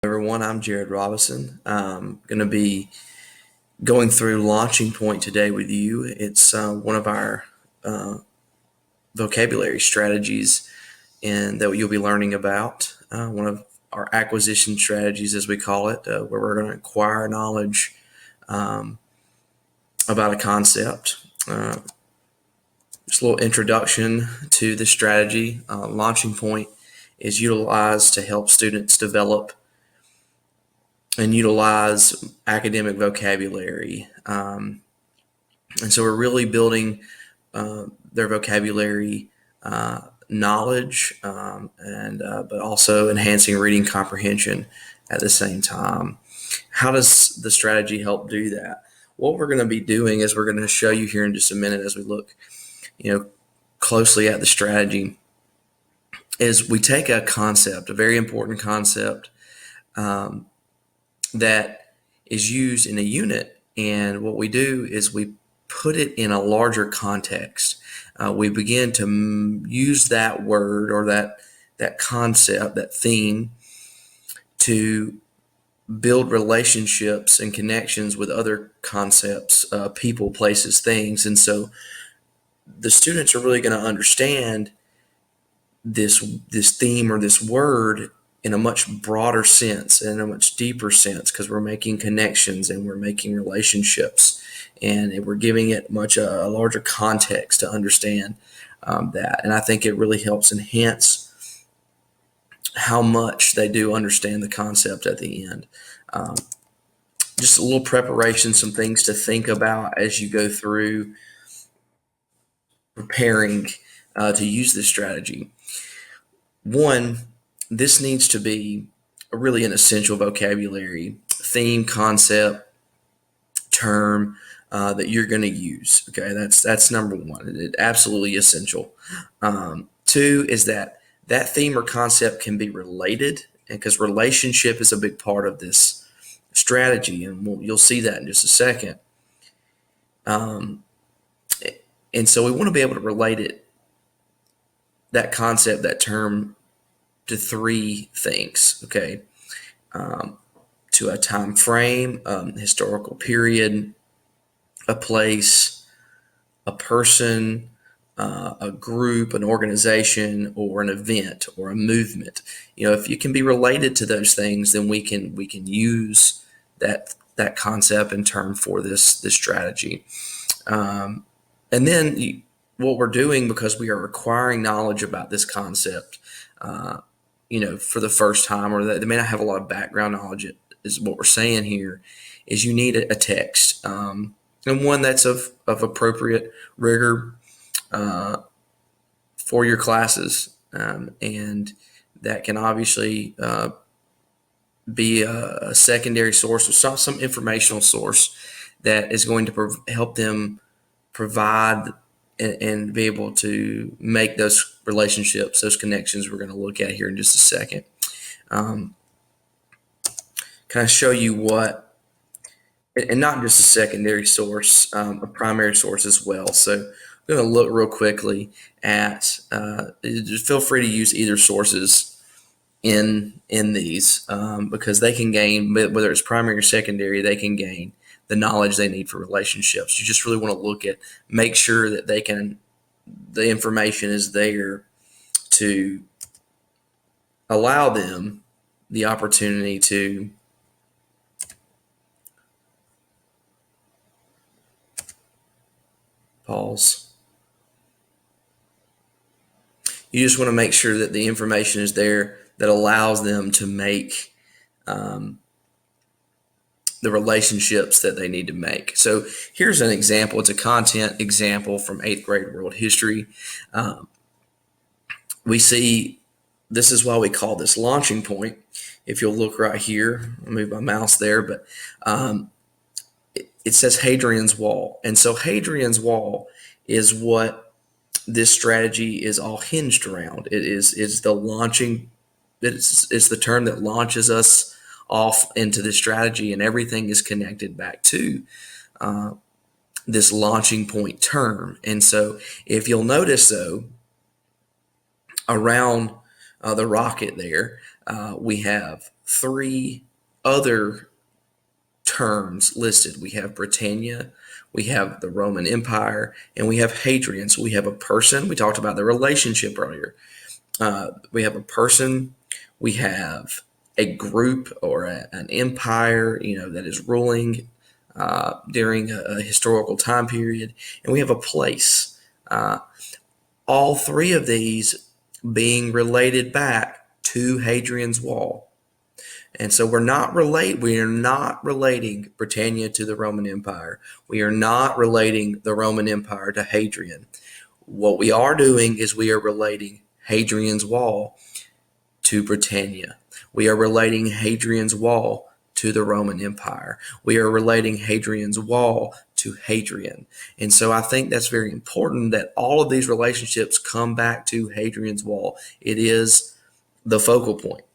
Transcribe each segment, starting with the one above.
Everyone, I'm Jared Robinson. I'm going to be going through Launching Point today with you. It's one of our uh, vocabulary strategies and that you'll be learning about. One of our acquisition strategies, as we call it, where we're going to acquire knowledge um, about a concept. Just a little introduction to the strategy. Launching Point is utilized to help students develop and utilize academic vocabulary. And so we're really building their vocabulary knowledge and but also enhancing reading comprehension at the same time. How does the strategy help do that? What we're going to be doing is we're going to show you here in just a minute as we look, closely at the strategy. Is we take a concept, a very important concept, that is used in a unit, and what we do is we put it in a larger context. We begin to use that word or that concept, that theme, to build relationships and connections with other concepts, people, places, things. And so the students are really going to understand this theme or this word in a much broader sense and a much deeper sense, because we're making connections and we're making relationships, and we're giving it a larger context to understand that. And I think it really helps enhance how much they do understand the concept at the end. Just a little preparation, some things to think about as you go through preparing to use this strategy. One, this needs to be really an essential vocabulary, theme, concept, term that you're going to use. Okay, that's number one. It's absolutely essential. Two is that theme or concept can be related, and because relationship is a big part of this strategy, and you'll see that in just a second. And so we want to be able to relate that concept, that term, to three things, okay? To a time frame, historical period, a place, a person, a group, an organization, or an event, or a movement. If you can be related to those things, then we can use that concept and term for this strategy. And then what we're doing, because we are acquiring knowledge about this concept, for the first time, or they may not have a lot of background knowledge, is what we're saying here, is you need a text, and one that's of appropriate rigor for your classes, and that can obviously be a secondary source, or some informational source that is going to help them provide and be able to make those relationships, those connections we're going to look at here in just a second. Can I show you what, and not just a secondary source, a primary source as well. So I'm going to look real quickly at, just feel free to use either sources in these, because they can gain, whether it's primary or secondary, they can gain the knowledge they need for relationships. You just really want to make sure that the information is there to allow them the opportunity to pause. You just want to make sure that the information is there that allows them to make the relationships that they need to make. So here's an example. It's a content example from 8th grade world history. We see, this is why we call this launching point. If you'll look right here, I'll move my mouse there, but it says Hadrian's Wall. And so Hadrian's Wall is what this strategy is all hinged around. It's the launching, it's the term that launches us off into this strategy, and everything is connected back to this launching point term. And so if you'll notice, though, around the rocket there, we have three other terms listed. We have Britannia, we have the Roman Empire, and we have Hadrian. So we have a person. We talked about the relationship earlier. We have a person. We have a group or an empire, that is ruling during a historical time period, and we have a place. All three of these being related back to Hadrian's Wall. And so we are not relating Britannia to the Roman Empire. We are not relating the Roman Empire to Hadrian. What we are doing is we are relating Hadrian's Wall to Britannia. We are relating Hadrian's Wall to the Roman Empire. We are relating Hadrian's Wall to Hadrian. And so I think that's very important that all of these relationships come back to Hadrian's Wall. It is the focal point.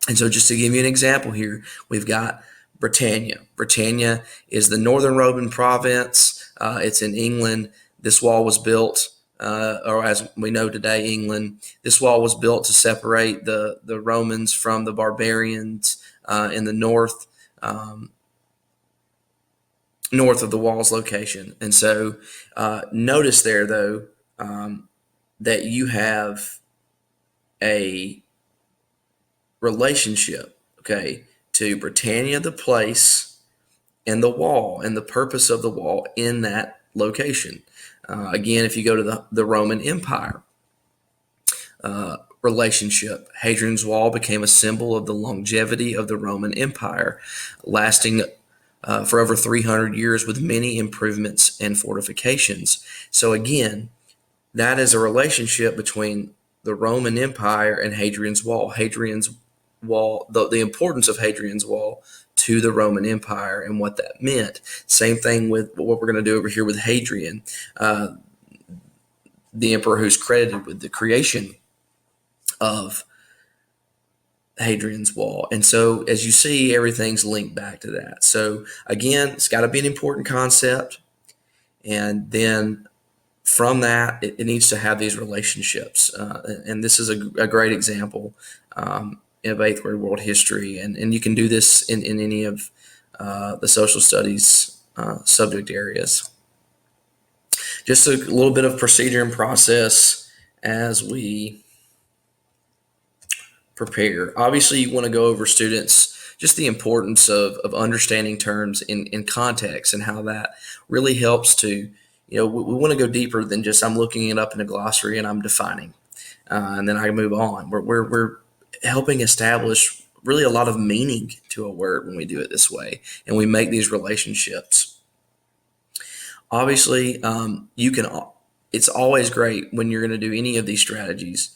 And so just to give you an example here, we've got Britannia. Britannia is the northern Roman province. It's in England. This wall was built, or as we know today, England. This wall was built to separate the Romans from the barbarians in the north, north of the wall's location. And so notice there, though, that you have a relationship, okay, to Britannia, the place, and the wall, and the purpose of the wall in that location. Again, if you go to the Roman Empire relationship, Hadrian's Wall became a symbol of the longevity of the Roman Empire, lasting for over 300 years with many improvements and fortifications. So again, that is a relationship between the Roman Empire and Hadrian's Wall. Hadrian's Wall, the importance of Hadrian's Wall to the Roman Empire and what that meant. Same thing with what we're going to do over here with Hadrian, the emperor who's credited with the creation of Hadrian's Wall. And so as you see, everything's linked back to that. So again, it's got to be an important concept. And then from that, it needs to have these relationships. And this is a great example of eighth grade world history. And you can do this in any of the social studies subject areas. Just a little bit of procedure and process as we prepare. Obviously, you want to go over, students, just the importance of understanding terms in context and how that really helps to, we want to go deeper than just I'm looking it up in a glossary and I'm defining, and then I move on. We're helping establish really a lot of meaning to a word when we do it this way, and we make these relationships. Obviously, it's always great when you're going to do any of these strategies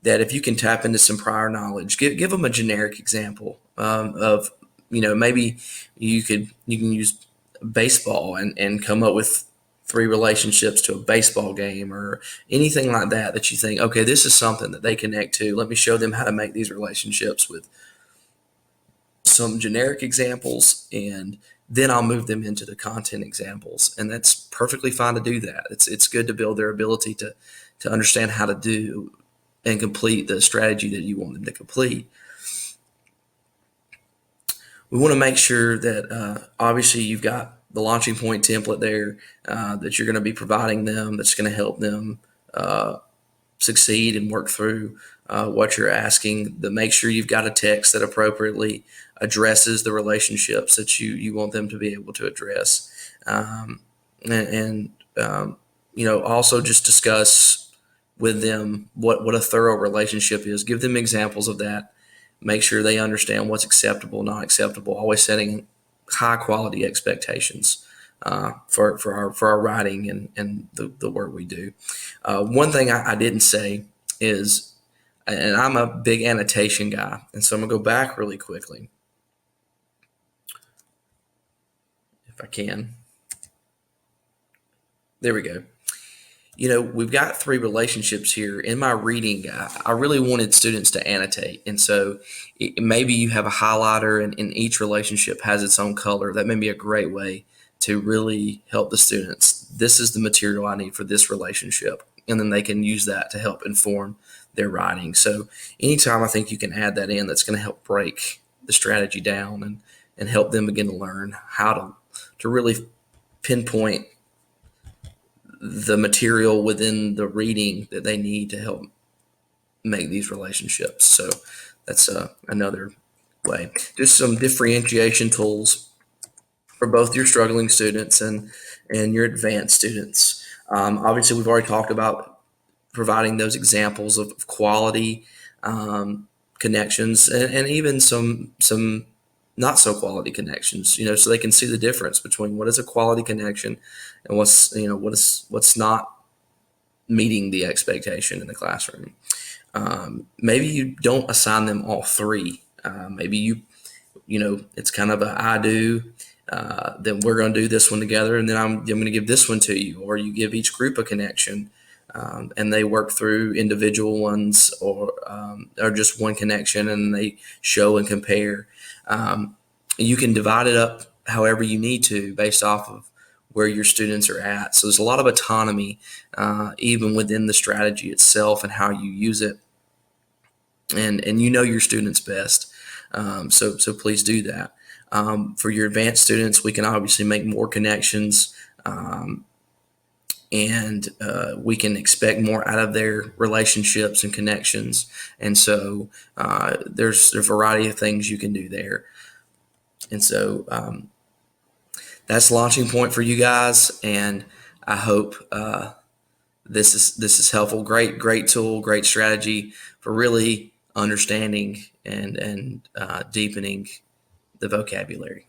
that if you can tap into some prior knowledge, give them a generic example of, maybe you can use baseball and come up with 3 relationships to a baseball game or anything like that you think, okay, this is something that they connect to. Let me show them how to make these relationships with some generic examples, and then I'll move them into the content examples. And that's perfectly fine to do that. It's good to build their ability to understand how to do and complete the strategy that you want them to complete. We want to make sure that obviously you've got the launching point template there that you're going to be providing them, that's going to help them succeed and work through what you're asking. To make sure you've got a text that appropriately addresses the relationships that you want them to be able to address. Also just discuss with them what a thorough relationship is. Give them examples of that. Make sure they understand what's acceptable, not acceptable. Always setting high quality expectations for our writing and the work we do. One thing I didn't say is, and I'm a big annotation guy, and so I'm gonna go back really quickly if I can. There we go. We've got 3 relationships here. In my reading, I really wanted students to annotate. And so maybe you have a highlighter and each relationship has its own color. That may be a great way to really help the students. This is the material I need for this relationship. And then they can use that to help inform their writing. So anytime I think you can add that in, that's going to help break the strategy down and help them begin to learn how to really pinpoint the material within the reading that they need to help make these relationships. So that's another way. Just some differentiation tools for both your struggling students and your advanced students. Obviously, we've already talked about providing those examples of quality connections and even some not so quality connections, so they can see the difference between what is a quality connection and what's not meeting the expectation in the classroom. Maybe you don't assign them all three. Maybe it's kind of a I do. Then we're going to do this one together, and then I'm going to give this one to you, or you give each group a connection, and they work through individual ones or just one connection, and they show and compare. You can divide it up however you need to based off of where your students are at. So there's a lot of autonomy even within the strategy itself and how you use it. And your students best. So please do that. For your advanced students, we can obviously make more connections and we can expect more out of their relationships and connections. And so there's a variety of things you can do there. And so that's launching point for you guys. And I hope this is helpful. Great tool, great strategy for really understanding and deepening the vocabulary.